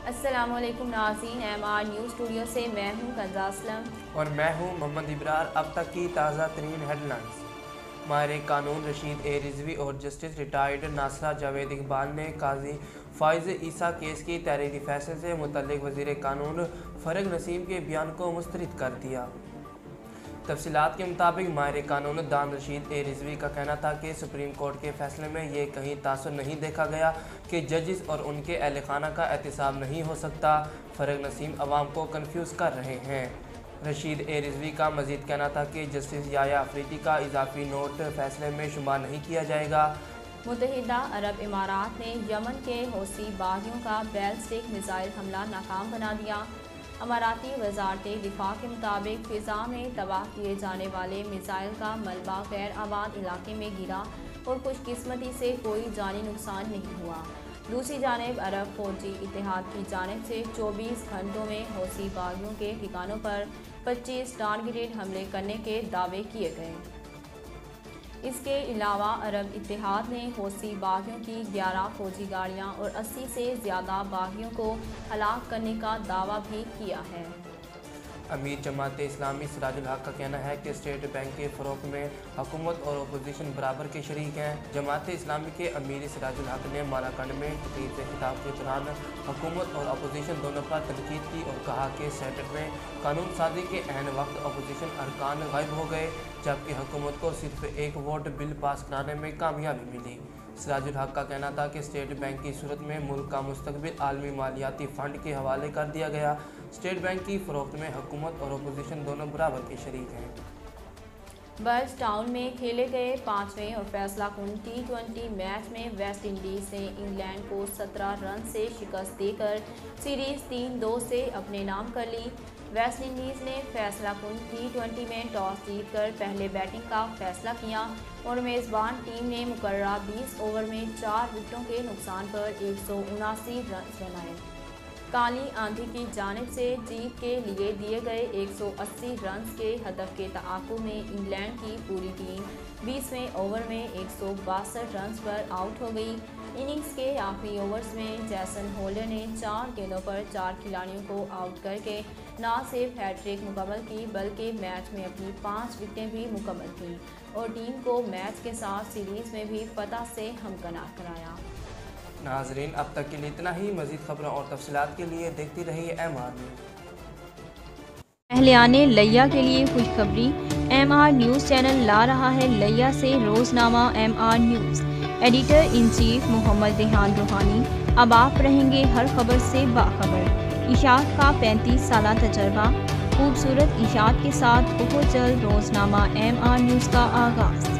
अस्सलामुअलैकुम नाज़रीन, MR news studio से मैं हूं कंजा असलम और मैं हूं मोहम्मद इब्रार। अब तक की ताज़ा तरीन हेडलाइंस। माहिर कानून रशीद ए रिजवी और जस्टिस रिटायर्ड नासरा जावेद इकबाल ने काजी फ़ाइज़ ईसा केस की तहरीरी फैसले से मुतल्लिक़ वज़ीर कानून फ़रग नसीम के बयान को मुस्तरद कर दिया। तफसीलात के मुताबिक माहिर कानून दान रशीद ए रिजवी का कहना था कि सुप्रीम कोर्ट के फैसले में ये कहीं तासुर नहीं देखा गया कि जजिस और उनके अहल खाना का एहतसाब नहीं हो सकता। फ़रग नसीम अवाम को कन्फ्यूज़ कर रहे हैं। रशीद ए रिजवी का मजीद कहना था कि जस्टिस याया अफरीदी का इजाफी नोट फैसले में शुमार नहीं किया जाएगा। मुत्तहिदा अरब इमारात ने यमन के हौसी बागियों का बैलिस्टिक मिसाइल हमला नाकाम बना दिया। अमाराती वजारत दिफा के मुताबिक फ़िज़ा में तबाह किए जाने वाले मिसाइल का मलबा गैर आबाद इलाके में गिरा और खुशकिस्मती से कोई जानी नुकसान नहीं हुआ। दूसरी जानिब अरब फौजी इत्तेहाद की जानिब से 24 घंटों में हौसी बागियों के ठिकानों पर 25 टारगेटेड हमले करने के दावे किए गए। इसके अलावा अरब इत्तेहाद ने हौसी बागियों की 11 फौजी गाड़ियां और 80 से ज़्यादा बागियों को हलाक करने का दावा भी किया है। अमीर जमात इस्लामी सिराजुल हक का कहना है कि स्टेट बैंक के फ़रोग़ में हुकूमत और अपोजिशन बराबर के शरीक हैं। जमात इस्लामी के अमीर सिराजुल हक ने मालाकंड में तकरीर से खिताब के दौरान हुकूमत और अपोजिशन दोनों पर तनकीद की और कहा कि सेनेट में कानून साजी के अहम वक्त अपोजिशन अरकान गायब हो गए, जबकि हुकूमत को सिर्फ एक वोट बिल पास कराने में कामयाबी मिली। सिराजुल हक का कहना था कि स्टेट बैंक की सूरत में मुल्क का मुस्तकबिल आलमी मालियाती फ़ंड के हवाले कर दिया गया। स्टेट बैंक की फ़रोख्त में हुकूमत और अपोजिशन दोनों बराबर के शरीक हैं। बर्ड्स टाउन में खेले गए 5वें और फैसला कुन T20 मैच में वेस्ट इंडीज़ ने इंग्लैंड को 17 रन से शिकस्त देकर सीरीज़ 3-2 से अपने नाम कर ली। वेस्ट इंडीज़ ने फैसला कुन T20 में टॉस जीतकर पहले बैटिंग का फैसला किया और मेज़बान टीम ने मुकर्ररा 20 ओवर में 4 विकेटों के नुकसान पर 179 रन बनाए। काली आंधी की जानिब से जीत के लिए दिए गए 180 रन के हदफ के तआक़ुब में इंग्लैंड की पूरी टीम 20वें ओवर में 162 रन पर आउट हो गई। इनिंग्स के आखिरी ओवर्स में जैसन होल्डर ने 4 गेंदों पर 4 खिलाड़ियों को आउट करके न सिर्फ हैट्रिक मुकम्मल की बल्कि मैच में अपनी 5 विकेटें भी मुकम्मल की और टीम को मैच के साथ सीरीज़ में भी फतह से हमकनार कराया। नाजरीन, अब तक के लिए इतना ही। मज़ीद खबरों और तफसीलात के लिए देखती रहिए MR न्यूज़। अहलियाने लिया के लिए खुशखबरी, MR न्यूज़ चैनल ला रहा है लिया से Roznama MR news. Editor in chief Mohammad Rehan Roohani. अब आप रहेंगे हर खबर से बाखबर। इशात का 35 साला तजर्बा, खूबसूरत इशात के साथ बहुत जल्द रोज़नामा MR न्यूज़ का आगाज़।